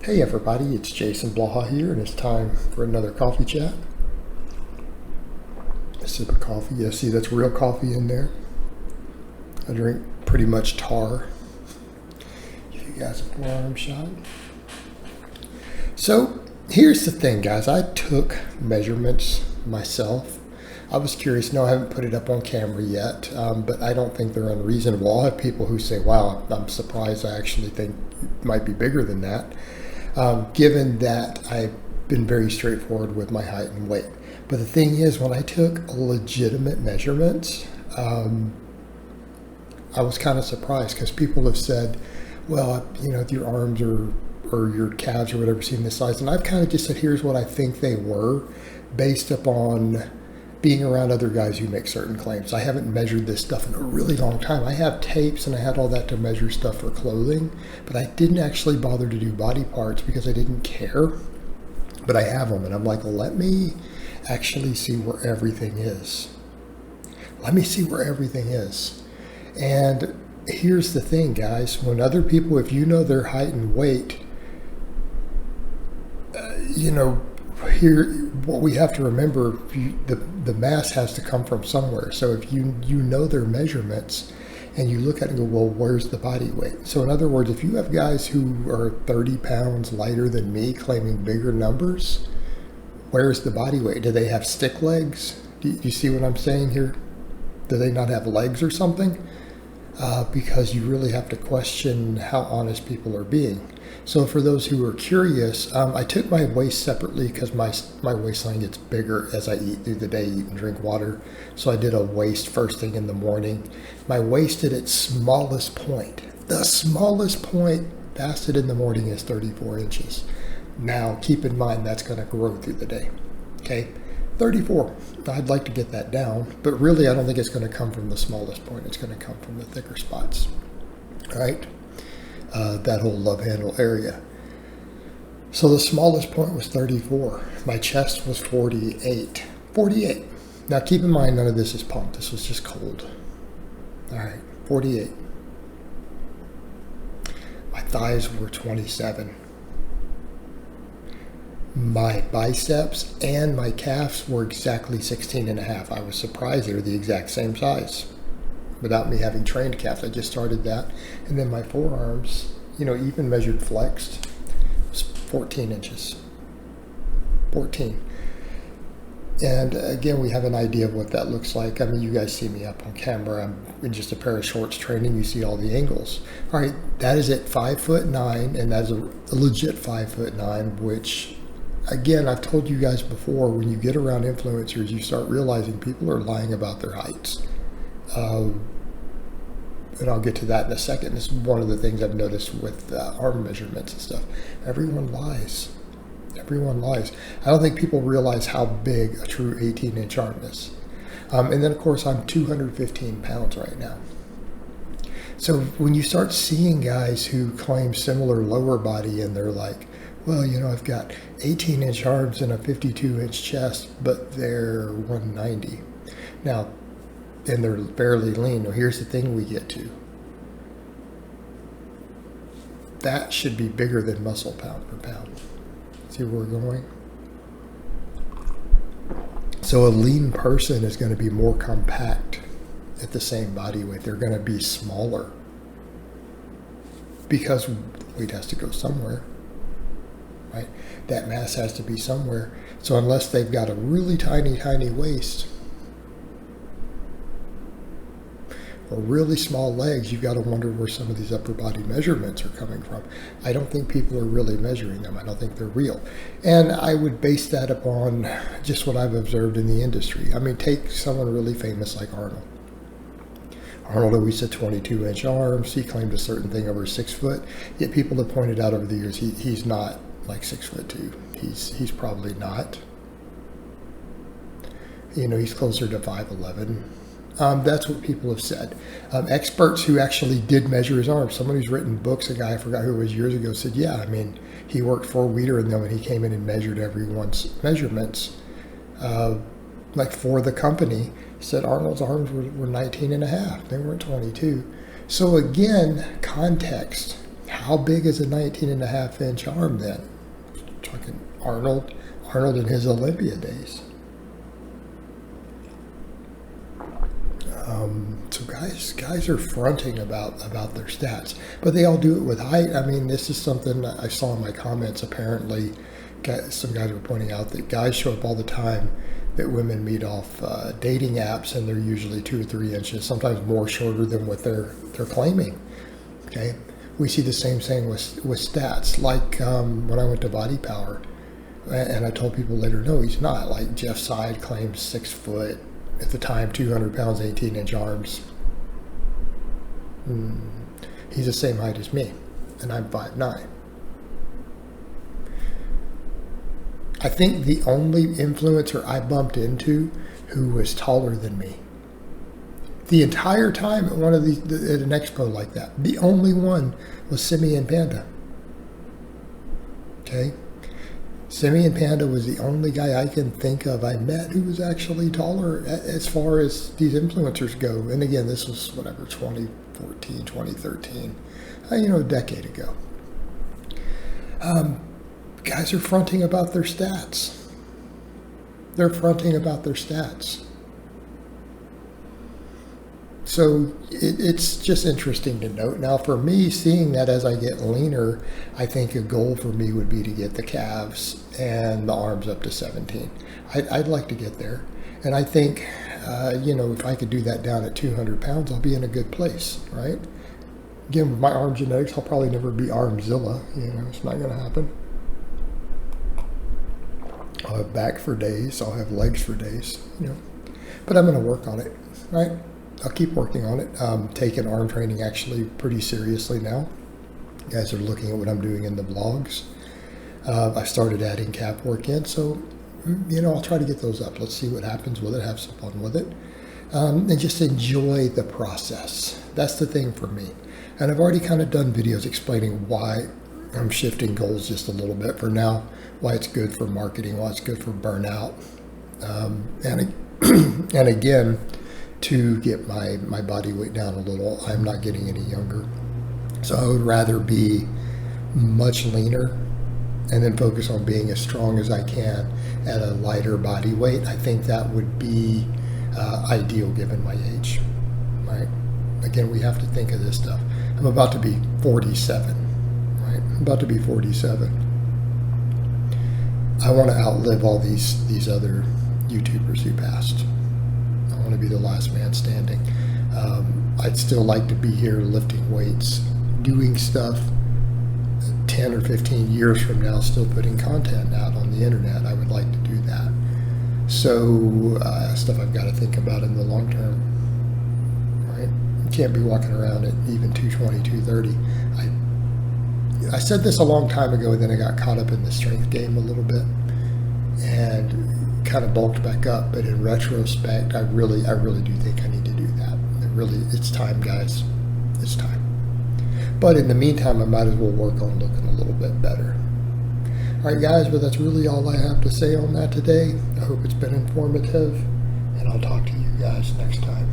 Hey everybody, it's Jason Blaha here, and it's time for another coffee chat. A sip of coffee. Yeah, see, that's real coffee in there. I drink pretty much tar. Give you guys a forearm shot. So, here's the thing, guys. I took measurements myself. I was curious. No, I haven't put it up on camera yet, but I don't think they're unreasonable. I'll have people who say, wow, I'm surprised. I actually think it might be bigger than that. Given that I've been very straightforward with my height and weight. But the thing is, when I took legitimate measurements, I was kind of surprised because people have said, well, you know, your arms or your calves or whatever seem this size. And I've kind of just said, here's what I think they were based upon being around other guys who make certain claims. I haven't measured this stuff in a really long time. I have tapes and I had all that to measure stuff for clothing, but I didn't actually bother to do body parts because I didn't care. But I have them, and I'm like, let me actually see where everything is. Let me see where everything is. And here's the thing, guys. When other people, if you know their height and weight, here, what we have to remember, the mass has to come from somewhere. So if you know their measurements and you look at it and go, well, where's the body weight? So in other words, if you have guys who are 30 pounds lighter than me claiming bigger numbers, where's the body weight? Do they have stick legs? Do you see what I'm saying here? Do they not have legs or something? Because you really have to question how honest people are being. So for those who are curious, I took my waist separately because my waistline gets bigger as I eat through the day, eat and drink water. So I did a waist first thing in the morning. My waist at its smallest point, the smallest point fasted in the morning is 34 inches. Now keep in mind that's going to grow through the day. Okay, 34. I'd like to get that down, but really I don't think it's going to come from the smallest point. It's going to come from the thicker spots. All right. That whole love handle area. So the smallest point was 34. My chest was 48. 48. Now keep in mind, none of this is pumped. This was just cold. All right, 48. My thighs were 27. My biceps and my calves were exactly 16 and a half. I was surprised they were the exact same size. Without me having trained calves, I just started that. And then my forearms, even measured flexed, was 14 inches. 14. And again, we have an idea of what that looks like. I mean, you guys see me up on camera. I'm in just a pair of shorts training. You see all the angles. All right, that is at 5'9", and that's a legit 5'9", which, again, I've told you guys before, when you get around influencers, you start realizing people are lying about their heights. And I'll get to that in a second. This is one of the things I've noticed with arm measurements and stuff. Everyone lies. Everyone lies. I don't think people realize how big a true 18-inch arm is. And then, of course, I'm 215 pounds right now. So when you start seeing guys who claim similar lower body and they're like, well, I've got 18-inch arms and a 52-inch chest, but they're 190. Now, and they're fairly lean. Now, here's the thing we get to. That should be bigger than muscle pound per pound. See where we're going? So a lean person is going to be more compact at the same body weight. They're going to be smaller because weight has to go somewhere, right? That mass has to be somewhere. So unless they've got a really tiny, tiny waist, or really small legs, you've got to wonder where some of these upper body measurements are coming from. I don't think people are really measuring them. I don't think they're real. And I would base that upon just what I've observed in the industry. I mean, take someone really famous like Arnold. Arnold always had 22-inch arms. He claimed a certain thing over 6 foot. Yet people have pointed out over the years he's not like 6'2". He's probably not. He's closer to 5'11". That's what people have said. Experts who actually did measure his arms, someone who's written books, a guy I forgot who it was years ago, said, yeah, I mean, he worked for Weider, and then when he came in and measured everyone's measurements, like for the company, said Arnold's arms were 19 and a half. They weren't 22. So again, context. how big is a 19.5-inch arm then? Talking Arnold in his Olympia days. So guys are fronting about their stats, but they all do it with height. I mean, this is something I saw in my comments. Apparently, some guys were pointing out that guys show up all the time that women meet off dating apps, and they're usually 2 or 3 inches, sometimes more shorter than what they're claiming. Okay, we see the same thing with stats. Like when I went to Body Power, and I told people later, no, he's not. Like Jeff Side claims 6 foot. At the time, 200 pounds, 18-inch arms. He's the same height as me, and I'm 5'9". I think the only influencer I bumped into who was taller than me, the entire time at one of these, at an expo like that, the only one was Simeon Panda. Okay? Simeon Panda was the only guy I can think of I met who was actually taller as far as these influencers go. And again, this was whatever, 2014, 2013, a decade ago. Guys are fronting about their stats. They're fronting about their stats. So it's just interesting to note. Now, for me, seeing that as I get leaner, I think a goal for me would be to get the calves and the arms up to 17. I'd like to get there. And I think, if I could do that down at 200 pounds, I'll be in a good place, right? Again, with my arm genetics, I'll probably never be Armzilla. It's not going to happen. I'll have back for days. I'll have legs for days, But I'm going to work on it, right? I'll keep working on it. Taking arm training actually pretty seriously now. You guys are looking at what I'm doing in the vlogs. I started adding cap work in, so I'll try to get those up. Let's see what happens with it. Have some fun with it, and just enjoy the process. That's the thing for me. And I've already kind of done videos explaining why I'm shifting goals just a little bit for now. Why it's good for marketing. Why it's good for burnout. And again, to get my body weight down a little. I'm not getting any younger. So I would rather be much leaner and then focus on being as strong as I can at a lighter body weight. I think that would be ideal given my age, right? Again, we have to think of this stuff. I'm about to be 47, right? I'm about to be 47. I want to outlive all these other YouTubers who passed. I want to be the last man standing. I'd still like to be here lifting weights, doing stuff 10 or 15 years from now, still putting content out on the internet. I would like to do that. So stuff I've got to think about in the long term, right? You can't be walking around at even 220, 230. I said this a long time ago, and then I got caught up in the strength game a little bit and kind of bulked back up. But in retrospect, I really do think I need to do that. It's time, guys. It's time. But in the meantime, I might as well work on looking a little bit better. All right, guys, but that's really all I have to say on that today. I hope it's been informative, and I'll talk to you guys next time.